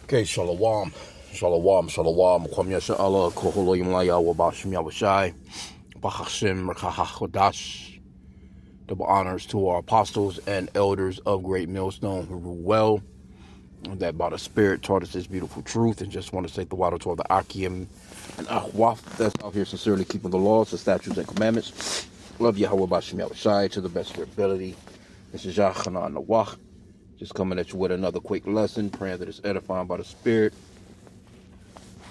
Okay, shalom. Shalom, shalom. Kwam Yasha Allah, Koholo Yimlaya, Wabashim Yawashai, Bahashim Rakahakodash. Double honors to our apostles and elders of Great Millstone who rule well, that by the Spirit taught us this beautiful truth, and just want to say the water to all the H.I.M and Ahwaf that's out here sincerely keeping the laws, the statutes, and commandments. Love Yahweh Bashim Yawashai to the best of their ability. This is Yachana Nawach. Just coming at you with another quick lesson, praying that it's edifying by the Spirit.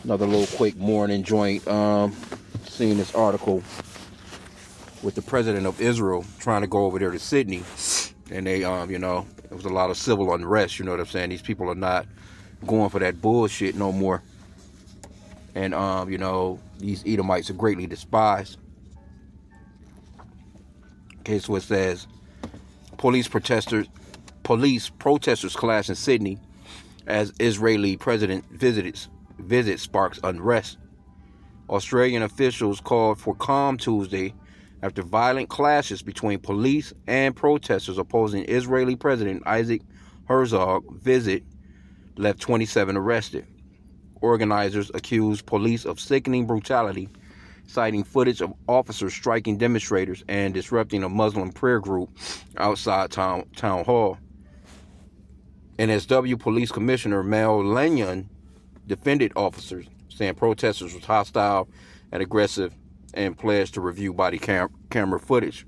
Another little quick morning joint. Seeing this article with the president of Israel trying to go over there to Sydney, and they, there was a lot of civil unrest. You know what I'm saying? These people are not going for that bullshit no more. And these Edomites are greatly despised. Okay, so it says police protesters clash in Sydney as Israeli president visit sparks unrest. Australian officials called for calm Tuesday after violent clashes between police and protesters opposing Israeli President Isaac Herzog's visit left 27 arrested. Organizers accused police of sickening brutality, citing footage of officers striking demonstrators and disrupting a Muslim prayer group outside town hall. NSW Police Commissioner Mel Lanyon defended officers, saying protesters was hostile and aggressive and pledged to review body camera footage.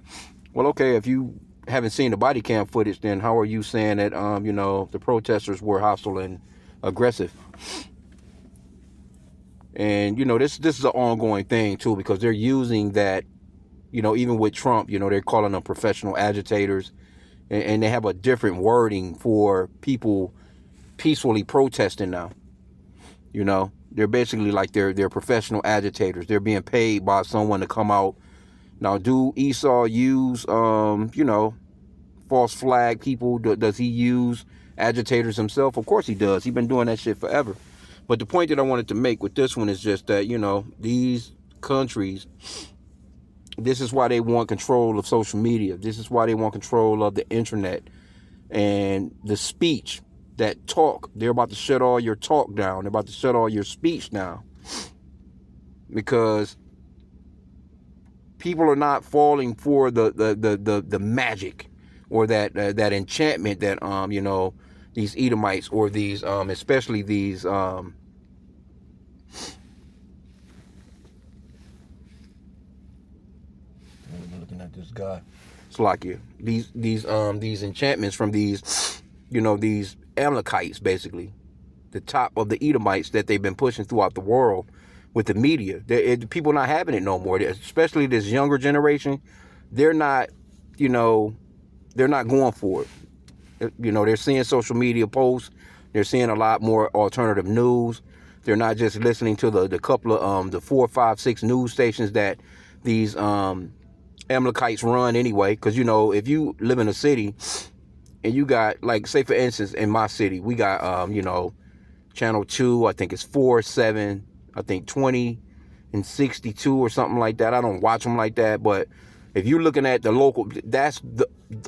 Well, okay, if you haven't seen the body cam footage, then how are you saying that, the protesters were hostile and aggressive? And, this is an ongoing thing, too, because they're using that, even with Trump, they're calling them professional agitators, and they have a different wording for people peacefully protesting now. They're basically like they're professional agitators. They're being paid by someone to come out. Now, do Esau use, false flag people? Does he use agitators himself? Of course he does. He's been doing that shit forever. But the point that I wanted to make with this one is just that, these countries, this is why they want control of social media. This is why they want control of the internet and the speech. That talk, they're about to shut all your talk down. They're about to shut all your speech down, because people are not falling for the magic or that enchantment that these Edomites or these especially these looking at this guy. It's like these enchantments from these these Amalekites, basically, the top of the Edomites that they've been pushing throughout the world with the media. People not having it no more, especially this younger generation. They're not, they're not going for it. They're seeing social media posts. They're seeing a lot more alternative news. They're not just listening to the couple of the 4, 5, 6 news stations that these Amalekites run anyway. Because if you live in a city and you got, like, say for instance, in my city, we got, channel 2, I think it's 4, 7, I think 20 and 62 or something like that. I don't watch them like that, but if you're looking at the local,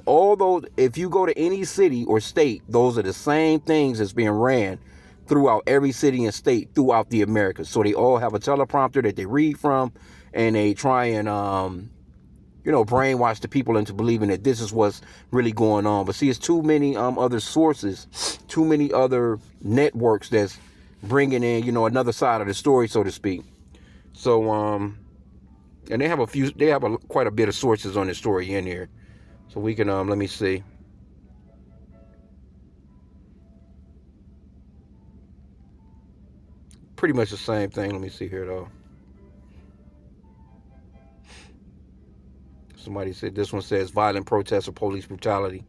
all those, if you go to any city or state, those are the same things that's being ran throughout every city and state throughout the Americas. So they all have a teleprompter that they read from, and they try and, brainwash the people into believing that this is what's really going on. But see, it's too many other sources, too many other networks that's bringing in, another side of the story, so to speak. So, and they have quite a bit of sources on this story in here. So we can, let me see. Pretty much the same thing. Let me see here, though. Somebody said, this one says violent protests or police brutality.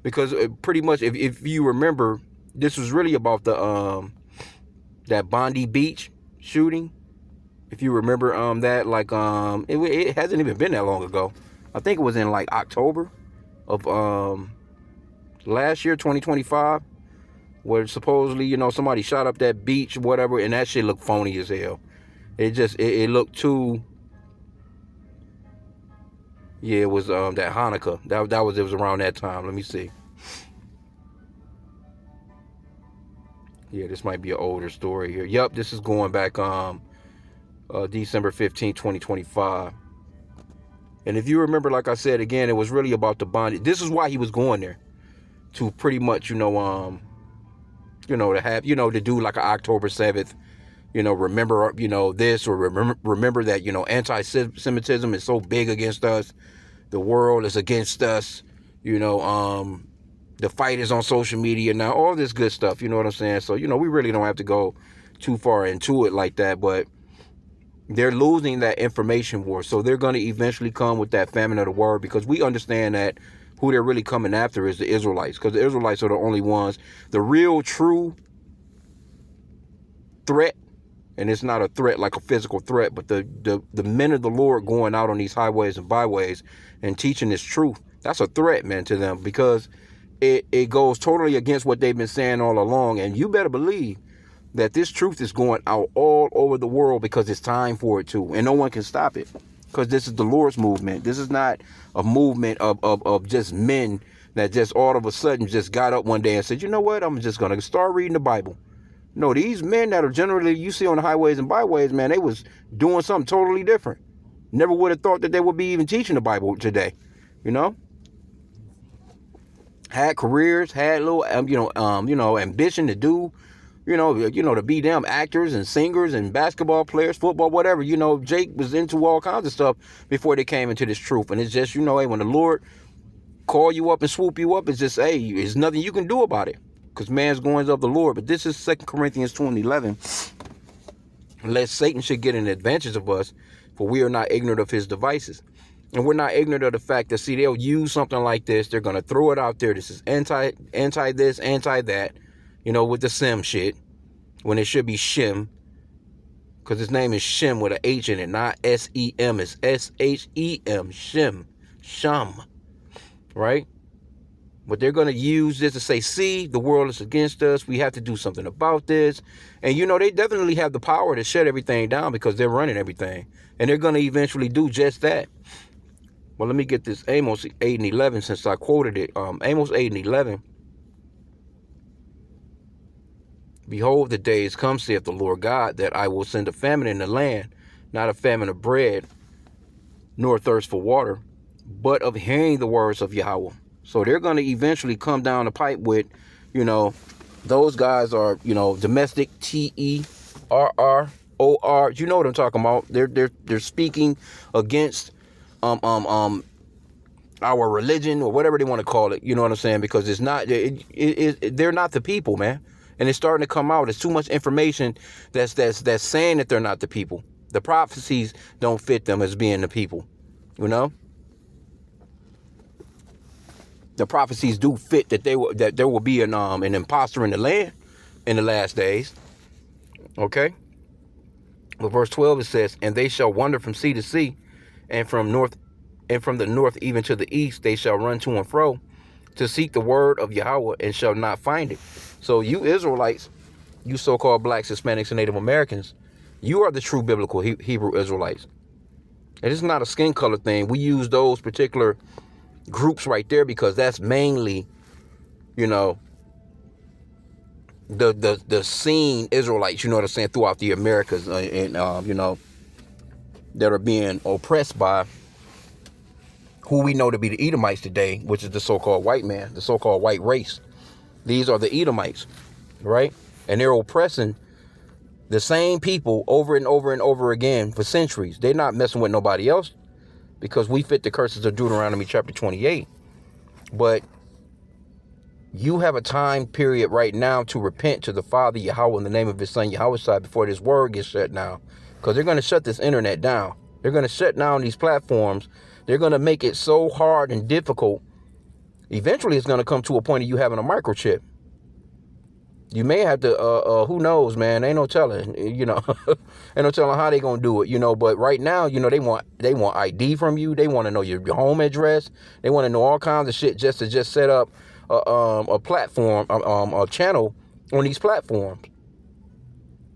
Because pretty much, if you remember, this was really about the that Bondi Beach shooting. If you remember that, like, it hasn't even been that long ago. I think it was in like October of last year, 2025, where supposedly, somebody shot up that beach, whatever, and that shit looked phony as hell. It looked too. Yeah, it was that Hanukkah. It was around that time. Let me see. Yeah, this might be an older story here. Yep, this is going back December 15, 2025. And if you remember, like I said again, it was really about the bondage. This is why he was going there, to pretty much, to have, to do like an October 7th, remember, this, or remember that, anti-Semitism is so big against us. The world is against us. The fight is on social media now, all this good stuff. You know what I'm saying? So, we really don't have to go too far into it like that, but they're losing that information war. So they're going to eventually come with that famine of the word, because we understand that who they're really coming after is the Israelites, because the Israelites are the only ones, the real true threat. And it's not a threat like a physical threat, but the men of the Lord going out on these highways and byways and teaching this truth, that's a threat, man, to them, because it goes totally against what they've been saying all along. And you better believe that this truth is going out all over the world, because it's time for it to, and no one can stop it, because this is the Lord's movement. This is not a movement of just men that just all of a sudden just got up one day and said, you know what, I'm just going to start reading the Bible. No, these men that are generally you see on the highways and byways, man, they was doing something totally different. Never would have thought that they would be even teaching the Bible today. Had careers, had little, ambition to do, to be them actors and singers and basketball players, football, whatever. Jake was into all kinds of stuff before they came into this truth. And it's just, hey, when the Lord call you up and swoop you up, it's just, hey, there's nothing you can do about it, because man's goings of the Lord. But this is 2 Corinthians 2:11. Lest Satan should get an advantage of us, for we are not ignorant of his devices. And we're not ignorant of the fact that, see, they'll use something like this. They're going to throw it out there. This is anti this, anti that, with the Sim shit, when it should be Shim, because his name is Shem with an H in it, not S-E-M. It's S-H-E-M, Shem, Sham, right? But they're going to use this to say, see, the world is against us. We have to do something about this. And, they definitely have the power to shut everything down, because they're running everything. And they're going to eventually do just that. Well, let me get this Amos 8:11, since I quoted it. Amos 8:11. Behold, the days come, saith the Lord God, that I will send a famine in the land, not a famine of bread, nor thirst for water, but of hearing the words of Yahweh. So they're going to eventually come down the pipe with, those guys are, domestic, TERROR. You know what I'm talking about. They're speaking against our religion, or whatever they want to call it. You know what I'm saying? Because it's not, they're not the people, man. And it's starting to come out. There's too much information that's saying that they're not the people. The prophecies don't fit them as being the people. The prophecies do fit that there will be an imposter in the land in the last days. Okay. But verse 12, it says, and they shall wander from sea to sea, and from the north even to the east, they shall run to and fro to seek the word of Yahweh, and shall not find it. So you Israelites, you so-called blacks, Hispanics, and Native Americans, you are the true biblical Hebrew Israelites. And it's not a skin color thing. We use those particular groups right there because that's mainly, the seen Israelites, you know what I'm saying, throughout the Americas, and that are being oppressed by who we know to be the Edomites today, which is the so-called white man, the so-called white race. These are the Edomites, right? And they're oppressing the same people over and over and over again for centuries. They're not messing with nobody else, because we fit the curses of Deuteronomy chapter 28. But you have a time period right now to repent to the Father Yahweh in the name of his son Yahweh before this word gets shut down. Because they're going to shut this internet down. They're going to shut down these platforms. They're going to make it so hard and difficult. Eventually, it's going to come to a point of you having a microchip. You may have to, who knows, man? Ain't no telling, ain't no telling how they going to do it, but right now, they want ID from you. They want to know your home address. They want to know all kinds of shit just to set up a platform, a channel on these platforms.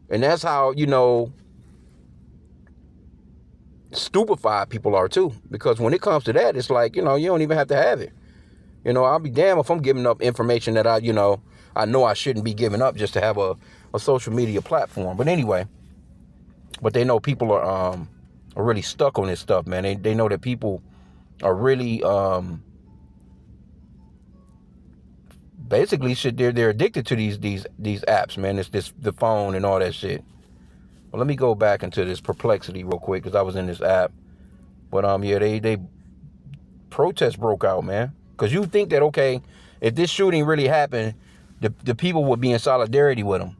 And that's how, stupefied people are too. Because when it comes to that, it's like, you don't even have to have it. You know, I'll be damned if I'm giving up information that I know I shouldn't be giving up just to have a social media platform. But anyway, but they know people are really stuck on this stuff, man. They know that people are really basically they're addicted to these apps, man. It's the phone and all that shit. Well, let me go back into this perplexity real quick because I was in this app. But yeah, they protests broke out, man. Because you think that, okay, if this shooting really happened, the people would be in solidarity with them.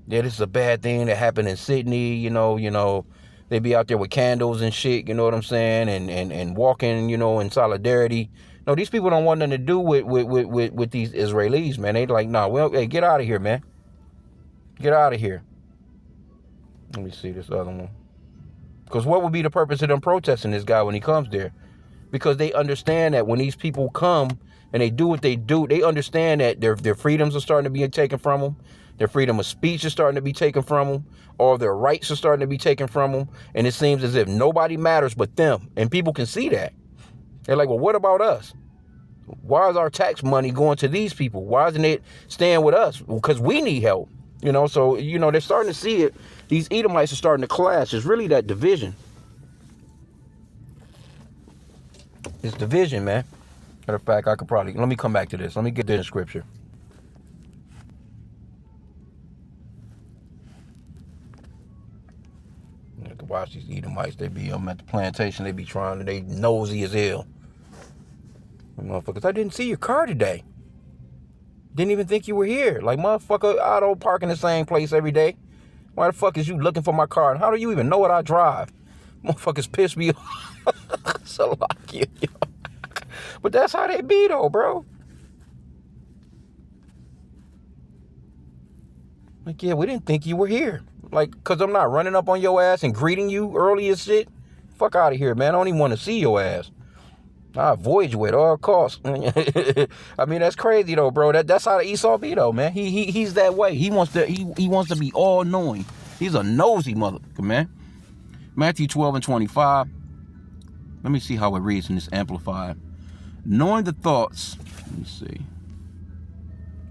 Yeah, this is a bad thing that happened in Sydney, you know, they be out there with candles and shit, you know what I'm saying, and walking, in solidarity. No, these people don't want nothing to do with these Israelis, man. They like, nah, well, hey, get out of here, man. Get out of here. Let me see this other one. Because what would be the purpose of them protesting this guy when he comes there? Because they understand that when these people come and they do what they do, they understand that their freedoms are starting to be taken from them. Their freedom of speech is starting to be taken from them. All their rights are starting to be taken from them. And it seems as if nobody matters but them. And people can see that. They're like, well, what about us? Why is our tax money going to these people? Why isn't it staying with us? Because we need help. So, they're starting to see it. These Edomites are starting to clash. It's really that division. It's division, man. Matter of fact, I could probably... Let me come back to this. Let me get this in scripture. You have to watch these Edomites. They be at the plantation. They be trying to... They nosy as hell. Motherfuckers, I didn't see your car today. Didn't even think you were here. Like, motherfucker, I don't park in the same place every day. Why the fuck is you looking for my car? And how do you even know what I drive? Motherfuckers piss me off. So like you. But that's how they be, though, bro. Like, yeah, we didn't think you were here. Like, because I'm not running up on your ass and greeting you early as shit. Fuck out of here, man. I don't even want to see your ass. I avoid you at all costs. I mean, that's crazy, though, bro. That's how the Esau be, though, man. He's that way. He wants to be all-knowing. He's a nosy motherfucker, man. Matthew 12:25. Let me see how it reads in this Amplified. Knowing the thoughts, let me see.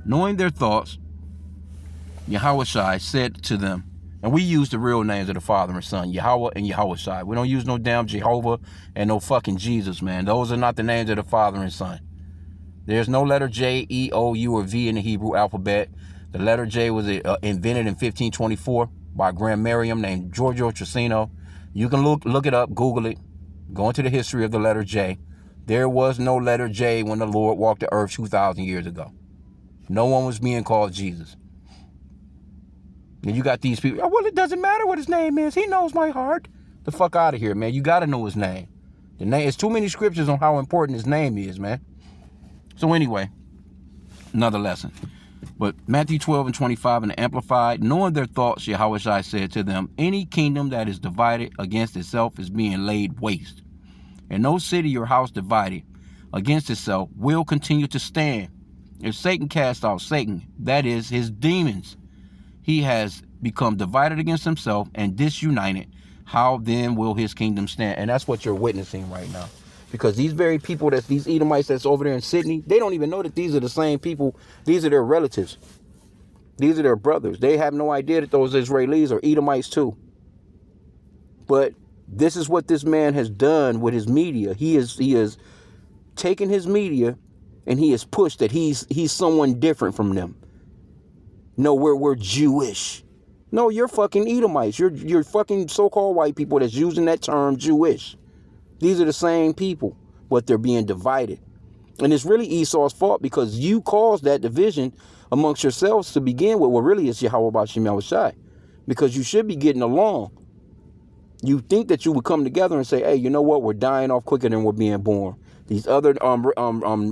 Knowing their thoughts, Yahushua said to them, and we use the real names of the Father and Son, Yahweh and Yahushua. We don't use no damn Jehovah and no fucking Jesus, man. Those are not the names of the Father and Son. There's no letter J, E, O, U, or V in the Hebrew alphabet. The letter J was invented in 1524 by a grammarian named Giorgio Trissino. You can look it up, Google it, go into the history of the letter J. There was no letter J when the Lord walked the earth 2,000 years ago. No one was being called Jesus. And you got these people, oh, well, it doesn't matter what his name is. He knows my heart. The fuck out of here, man. You got to know his name. It's too many scriptures on how important his name is, man. So anyway, another lesson. But Matthew 12:25 in the Amplified, knowing their thoughts, Yahushua said to them, any kingdom that is divided against itself is being laid waste. And no city or house divided against itself will continue to stand. If Satan cast out Satan, that is his demons, he has become divided against himself and disunited. How then will his kingdom stand? And that's what you're witnessing right now. Because these very people, these Edomites that's over there in Sydney, they don't even know that these are the same people. These are their relatives. These are their brothers. They have no idea that those Israelis are Edomites too. But this is what this man has done with his media. He has taken his media and he has pushed that he's someone different from them. No, we're Jewish. No, you're fucking Edomites. You're fucking so-called white people that's using that term Jewish. These are the same people, but they're being divided. And it's really Esau's fault because you caused that division amongst yourselves to begin with. Well, really, it's Yahweh Shai, because you should be getting along. You think that you would come together and say, hey, you know what? We're dying off quicker than we're being born. These other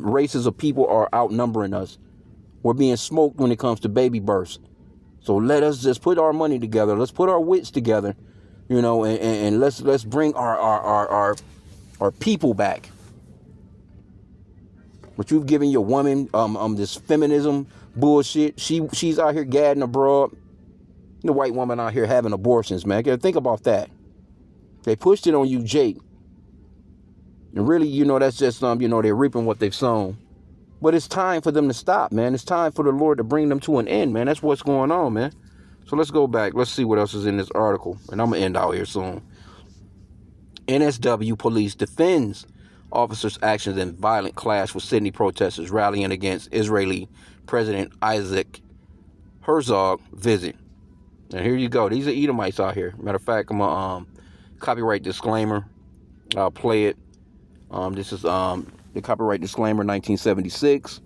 races of people are outnumbering us. We're being smoked when it comes to baby births. So let us just put our money together. Let's put our wits together, and let's bring our people back. But you've given your woman this feminism bullshit. She's out here gadding abroad. The white woman out here having abortions, man. Think about that. They pushed it on you, Jake. And really, that's just they're reaping what they've sown. But it's time for them to stop, man. It's time for the Lord to bring them to an end, man. That's what's going on, man. So let's go back. Let's see what else is in this article. And I'm going to end out here soon. NSW police defends officers' actions in violent clash with Sydney protesters rallying against Israeli President Isaac Herzog visit. And here you go. These are Edomites out here. Matter of fact, I'm going to copyright disclaimer. I'll play it. This is the copyright disclaimer, 1976,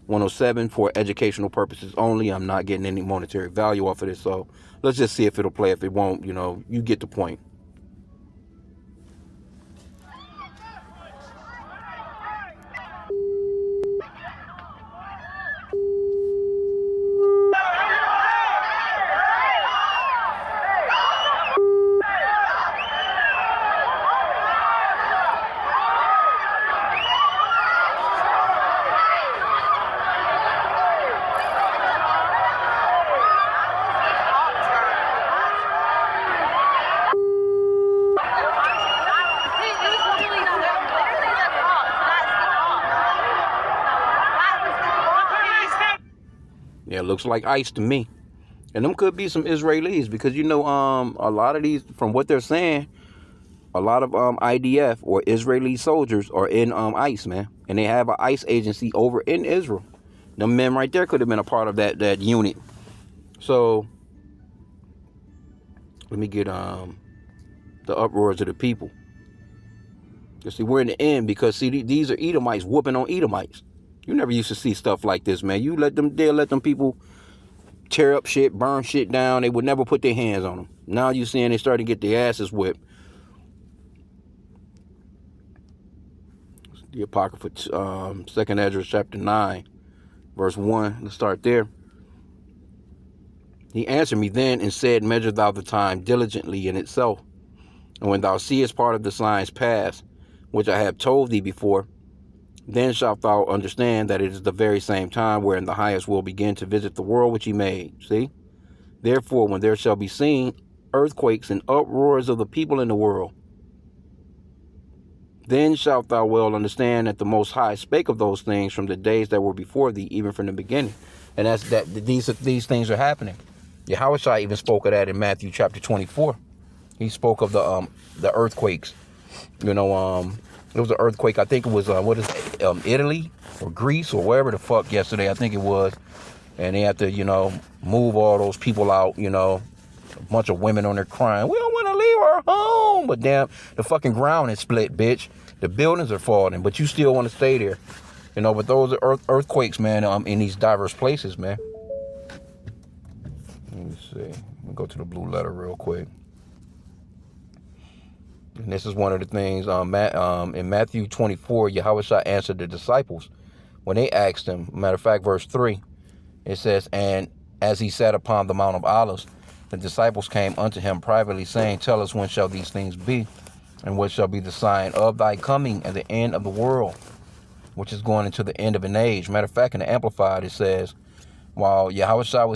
107, for educational purposes only. I'm not getting any monetary value off of this, so let's just see if it'll play. If it won't, you get the point. Yeah, it looks like ICE to me. And them could be some Israelis because, a lot of these, from what they're saying, a lot of IDF or Israeli soldiers are in ICE, man. And they have an ICE agency over in Israel. Them men right there could have been a part of that unit. So, let me get the uproars of the people. You see, we're in the end because, see, these are Edomites whooping on Edomites. You never used to see stuff like this, man. They'll let them people tear up shit, burn shit down. They would never put their hands on them. Now you're seeing they starting to get their asses whipped. The Apocrypha, 2nd Ezra chapter 9, verse 1. Let's start there. He answered me then and said, measure thou the time diligently in itself. And when thou seest part of the signs pass, which I have told thee before, then shalt thou understand that it is the very same time wherein the highest will begin to visit the world which he made. See? Therefore, when there shall be seen earthquakes and uproars of the people in the world, then shalt thou well understand that the Most High spake of those things from the days that were before thee, even from the beginning. And that's that. These things are happening. Yahushua even spoke of that in Matthew chapter 24. He spoke of the earthquakes. It was an earthquake. I think it was Italy or Greece or wherever the fuck yesterday. I think it was, and they had to move all those people out. A bunch of women on there crying. We don't want to leave our home, but damn, the fucking ground is split, bitch. The buildings are falling, but you still want to stay there. But those are earthquakes, man. In these diverse places, man. Let me see. Let me go to the blue letter real quick. And this is one of the things in Matthew 24, Yahushua answered the disciples when they asked him. Matter of fact, verse 3, it says, and as he sat upon the Mount of Olives, the disciples came unto him privately, saying, tell us, when shall these things be? And what shall be the sign of thy coming and the end of the world, which is going into the end of an age? Matter of fact, in the Amplified, it says, while Yahushua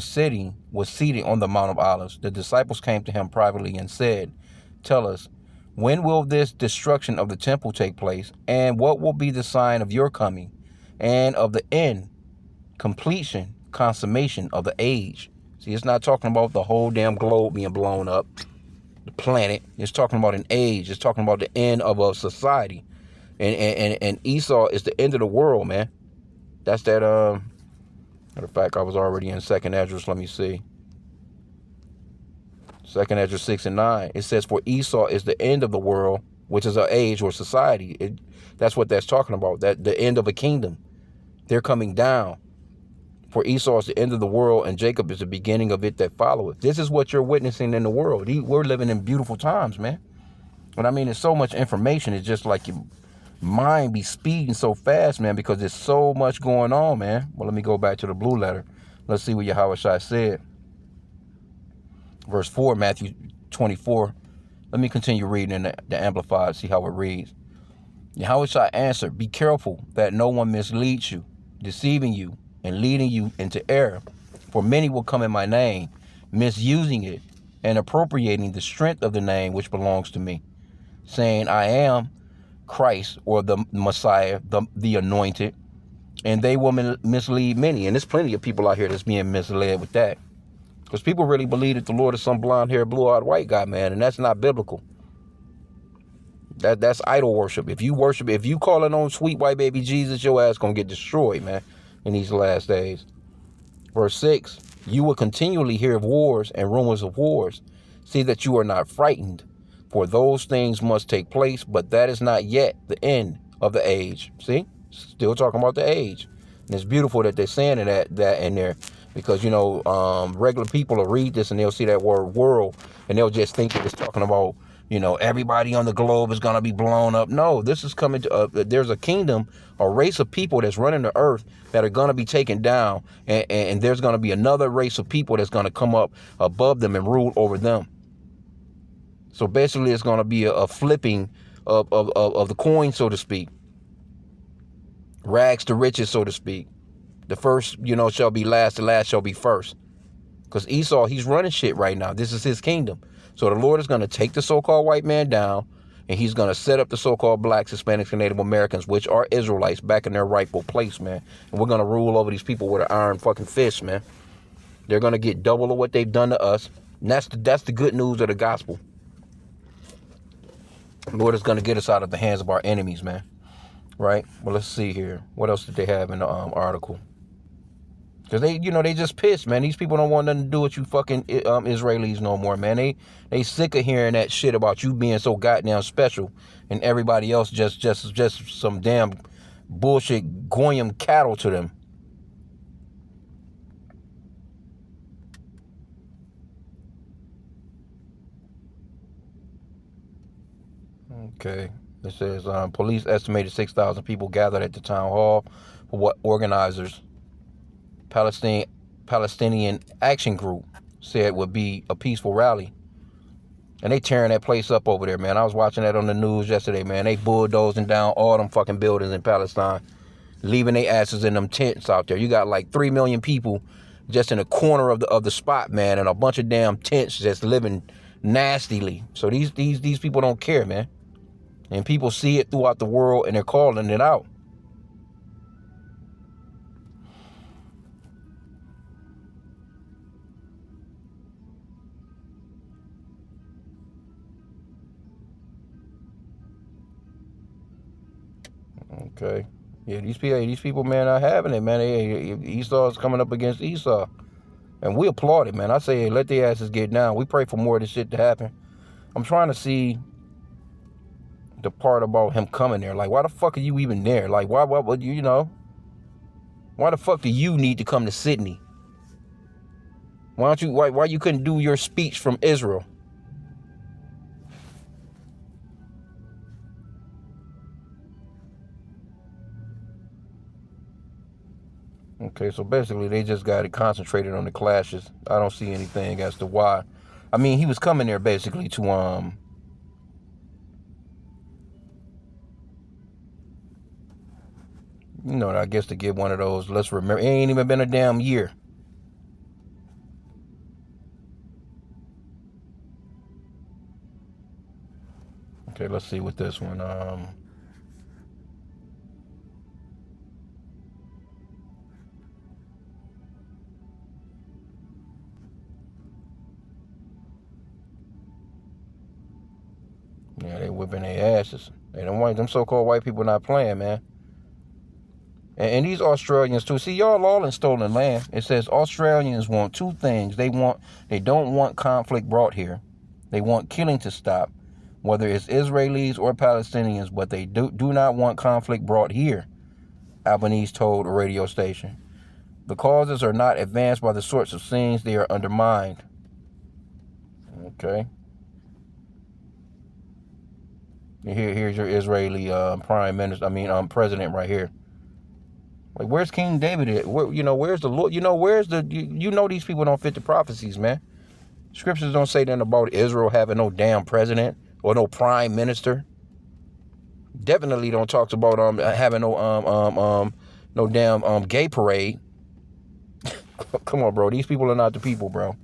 was seated on the Mount of Olives, the disciples came to him privately and said, tell us, when will this destruction of the temple take place? And what will be the sign of your coming and of the end, completion, consummation of the age? See, it's not talking about the whole damn globe being blown up, the planet. It's talking about an age. It's talking about the end of a society. And Esau is the end of the world, man. That's that, matter of fact, I was already in 2nd Ezra. Let me see. 2nd Ezra 6 and 9. It says, for Esau is the end of the world, which is an age or society. That's what that's talking about. That the end of a kingdom. They're coming down. For Esau is the end of the world, and Jacob is the beginning of it that followeth. This is what you're witnessing in the world. We're living in beautiful times, man. But I mean, it's so much information. It's just like your mind be speeding so fast, man, because there's so much going on, man. Well, let me go back to the blue letter. Let's see what Yahushua said. Verse 4, Matthew 24. Let me continue reading in the Amplified, see how it reads. Yahushua answered, be careful that no one misleads you, deceiving you and leading you into error. For many will come in my name, misusing it and appropriating the strength of the name which belongs to me, saying, I am Christ or the Messiah, the anointed, and they will mislead many. And there's plenty of people out here that's being misled with that, because people really believe that the Lord is some blonde-haired, blue-eyed white guy, man, and that's not biblical. That's idol worship. If you calling on sweet white baby Jesus, your ass gonna get destroyed, man, in these last days. Verse 6, you will continually hear of wars and rumors of wars. See that you are not frightened, for those things must take place, but that is not yet the end of the age. See, still talking about the age. And it's beautiful that they're saying that in there, because, regular people will read this and they'll see that word world and they'll just think that it's talking about, everybody on the globe is going to be blown up. No, this is coming to, there's a kingdom, a race of people that's running the earth that are going to be taken down. And there's going to be another race of people that's going to come up above them and rule over them. So basically it's going to be a flipping of the coin, so to speak. Rags to riches, so to speak. The first, shall be last, the last shall be first. Because Esau, he's running shit right now. This is his kingdom. So the Lord is going to take the so-called white man down, and he's going to set up the so-called blacks, Hispanics, and Native Americans, which are Israelites, back in their rightful place, man. And we're going to rule over these people with an iron fucking fist, man. They're going to get double of what they've done to us. And that's the good news of the gospel. The Lord is going to get us out of the hands of our enemies, man. Right? Well, let's see here. What else did they have in the article? Because they just pissed, man. These people don't want nothing to do with you fucking Israelis no more, man. They sick of hearing that shit about you being so goddamn special and everybody else just some damn bullshit goyim cattle to them. Okay. It says police estimated 6,000 people gathered at the town hall for what organizers Palestinian Action Group said would be a peaceful rally. And they tearing that place up over there, man. I was watching that on the news yesterday, man. They bulldozing down all them fucking buildings in Palestine, leaving their asses in them tents out there. You got like 3 million people just in a corner of the spot, man, and a bunch of damn tents just living nastily. So these people don't care, man. And people see it throughout the world and they're calling it out. Okay. Yeah, these people, man, are having it, man. Esau's coming up against Esau. And we applaud it, man. I say, hey, let the asses get down. We pray for more of this shit to happen. I'm trying to see the part about him coming there. Like, why the fuck are you even there? Like, why why the fuck do you need to come to Sydney? Why you couldn't do your speech from Israel? Okay, so basically they just got it concentrated on the clashes. I don't see anything as to why. I mean, he was coming there basically to I guess to give one of those, let's remember, it ain't even been a damn year. Okay, let's see what this one, yeah, they whipping their asses. They don't want them so-called white people not playing, man. And these Australians too. See, y'all all in stolen land. It says Australians want two things. They don't want conflict brought here. They want killing to stop, whether it's Israelis or Palestinians, but they do not want conflict brought here, Albanese told a radio station. The causes are not advanced by the sorts of things they are undermined. Okay. Here's your Israeli president right here. Like, where's King David at? Where's the Lord? These people don't fit the prophecies, man. Scriptures don't say nothing about Israel having no damn president or no prime minister. Definitely don't talk about having no damn gay parade. Come on, bro. These people are not the people, bro.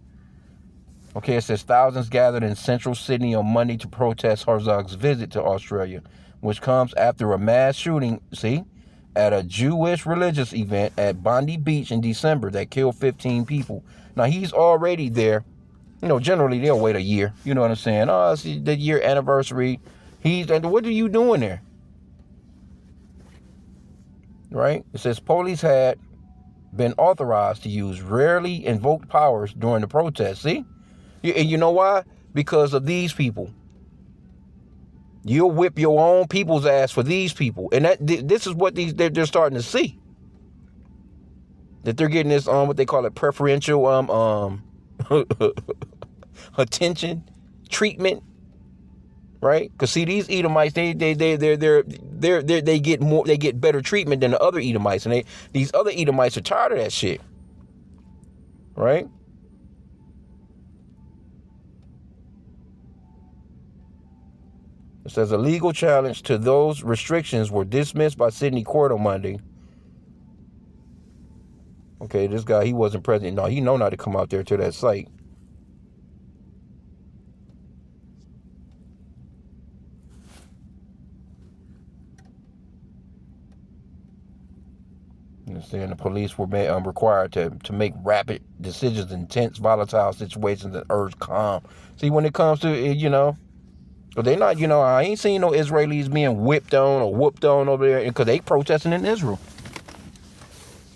Okay, it says thousands gathered in central Sydney on Monday to protest Herzog's visit to Australia, which comes after a mass shooting, at a Jewish religious event at Bondi Beach in December that killed 15 people. Now, he's already there. Generally, they'll wait a year. You know what I'm saying? Oh, it's the year anniversary. What are you doing there? Right? It says police had been authorized to use rarely invoked powers during the protest. See? And you know why? Because of these people. You'll whip your own people's ass for these people. And this is what they're starting to see. That they're getting this what they call it preferential attention, treatment, right? Because see, these Edomites, they get better treatment than the other Edomites, and these other Edomites are tired of that shit, right? It says a legal challenge to those restrictions were dismissed by Sydney Court on Monday. Okay, this guy, he wasn't present. No, he know not to come out there to that site. Saying the police were required to make rapid decisions in tense, volatile situations and urge calm. See, when it comes to, but they not, I ain't seen no Israelis being whipped on or whooped on over there because they protesting in Israel.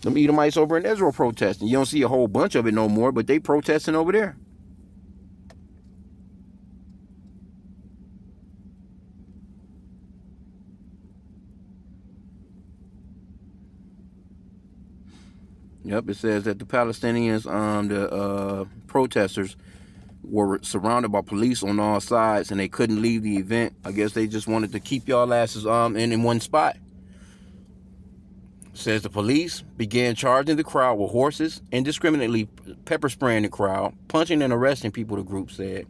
Them Edomites over in Israel protesting. You don't see a whole bunch of it no more, but they protesting over there. Yep, it says that the Palestinians, the protesters, were surrounded by police on all sides, and they couldn't leave the event. I guess they just wanted to keep y'all asses in one spot. It says the police began charging the crowd with horses, indiscriminately pepper spraying the crowd, punching and arresting people, the group said.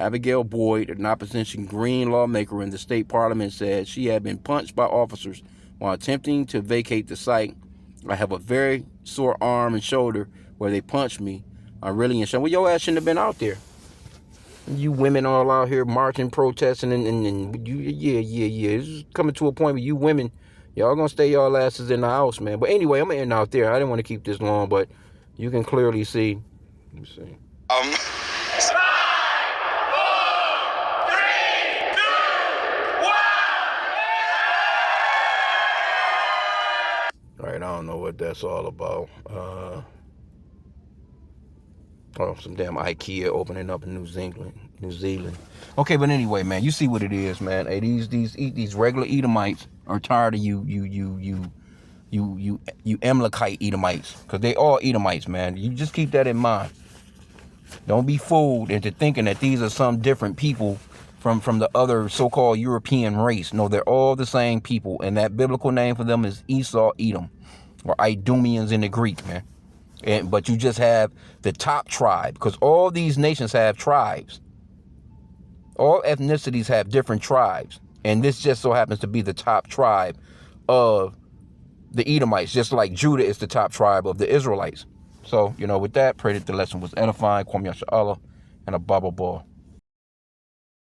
Abigail Boyd, an opposition Green lawmaker in the state parliament, said she had been punched by officers while attempting to vacate the site. I have a very sore arm and shoulder where they punched me. I'm really in shame. Well, your ass shouldn't have been out there. You women all out here marching, protesting, and you, yeah. It's coming to a point where you women, y'all gonna stay y'all asses in the house, man. But anyway, I'm gonna end out there. I didn't want to keep this long, but you can clearly see. Let me see. 5, 4, 3, 2, 1. All right, I don't know what that's all about. Some damn IKEA opening up in New Zealand. Okay, but anyway, man, you see what it is, man. Hey, these regular Edomites are tired of you Amalekite Edomites, because they all Edomites, man. You just keep that in mind. Don't be fooled into thinking that these are some different people from the other so-called European race. No, they're all the same people, and that biblical name for them is Esau, Edom, or Idumeans in the Greek, man. But you just have the top tribe, because all these nations have tribes. All ethnicities have different tribes, and this just so happens to be the top tribe of the Edomites, just like Judah is the top tribe of the Israelites. So, with that, pray that the lesson was edifying. Kwam Yasha Allah, and a Baba Ball.